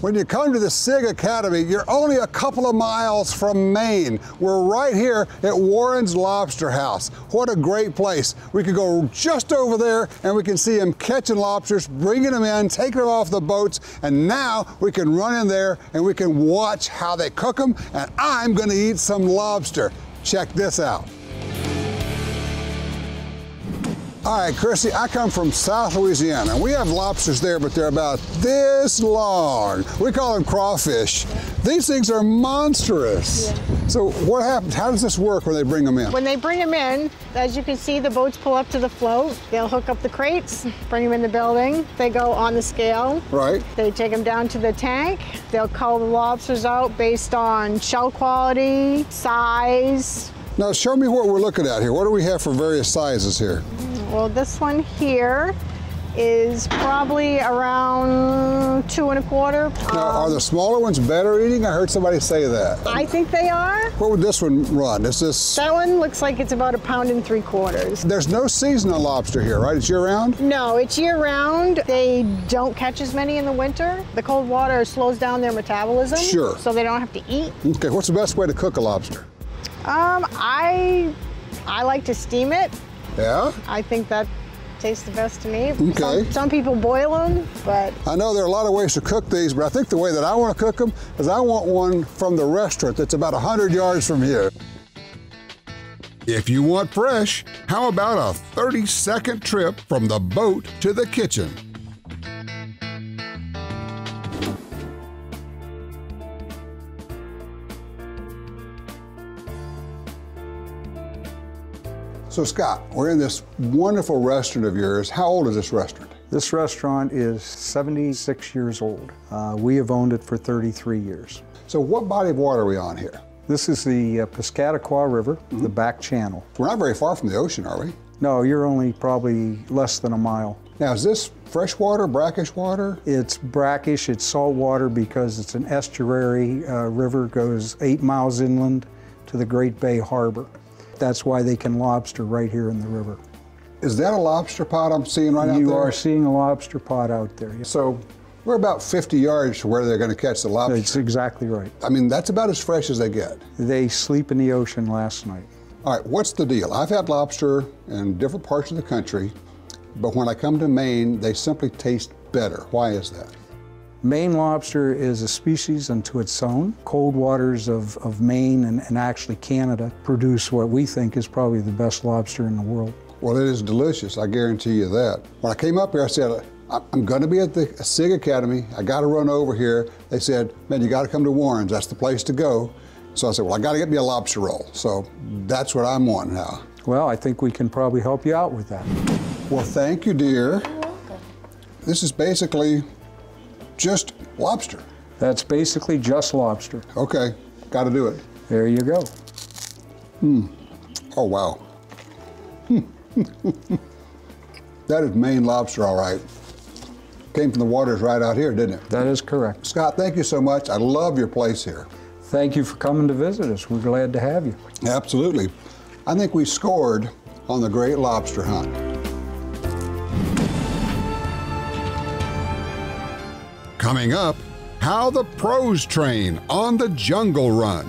When you come to the SIG Academy, you're only a couple of miles from Maine. We're right here at Warren's Lobster House. What a great place. We could go just over there and we can see them catching lobsters, bringing them in, taking them off the boats, and now we can run in there and we can watch how they cook them, and I'm gonna eat some lobster. Check this out. All right, Chrissy, I come from South Louisiana, and we have lobsters there, but they're about this long. We call them crawfish. These things are monstrous. Yeah. So what happens? How does this work when they bring them in? When they bring them in, as you can see, the boats pull up to the float. They'll hook up the crates, bring them in the building. They go on the scale. Right. They take them down to the tank. They'll cull the lobsters out based on shell quality, size. Now show me what we're looking at here. What do we have for various sizes here? Well, this one here is probably around 2 1/4. Now, are the smaller ones better eating? I heard somebody say that. I think they are. What would this one run? Is this? That one looks like it's about 1 3/4 pounds. There's no seasonal lobster here, right? It's year-round? No, it's year-round. They don't catch as many in the winter. The cold water slows down their metabolism. Sure. So they don't have to eat. Okay, what's the best way to cook a lobster? I like to steam it. Yeah? I think that tastes the best to me. Okay. Some people boil them, but... I know there are a lot of ways to cook these, but I think the way that I want to cook them is I want one from the restaurant that's about 100 yards from here. If you want fresh, how about a 30-second trip from the boat to the kitchen? So Scott, we're in this wonderful restaurant of yours. How old is this restaurant? This restaurant is 76 years old. We have owned it for 33 years. So what body of water are we on here? This is the Piscataqua River, the back channel. We're not very far from the ocean, are we? No, you're only probably less than a mile. Now, is this freshwater, brackish water? It's brackish, it's salt water because it's an estuary river, goes 8 miles inland to the Great Bay Harbor. That's why they can lobster right here in the river. Is that a lobster pot I'm seeing right out there? You are seeing a lobster pot out there. So we're about 50 yards to where they're going to catch the lobster. That's exactly right. I mean, that's about as fresh as they get. They sleep in the ocean last night. All right, what's the deal? I've had lobster in different parts of the country, but when I come to Maine, they simply taste better. Why is that? Maine lobster is a species unto its own. Cold waters of Maine and actually Canada produce what we think is probably the best lobster in the world. Well, it is delicious, I guarantee you that. When I came up here, I said, I'm gonna be at the SIG Academy. I gotta run over here. They said, man, you gotta come to Warren's. That's the place to go. So I said, well, I gotta get me a lobster roll. So that's what I'm wanting now. Well, I think we can probably help you out with that. Well, thank you, dear. You're welcome. This is basically just lobster. That's basically just lobster. Okay, got to do it. There you go. Oh, wow. That is Maine lobster, all right. Came from the waters right out here, didn't it? That is correct. Scott, thank you so much. I love your place here. Thank you for coming to visit us. We're glad to have you. Absolutely. I think we scored on the great lobster hunt. Coming up, how the pros train on the jungle run.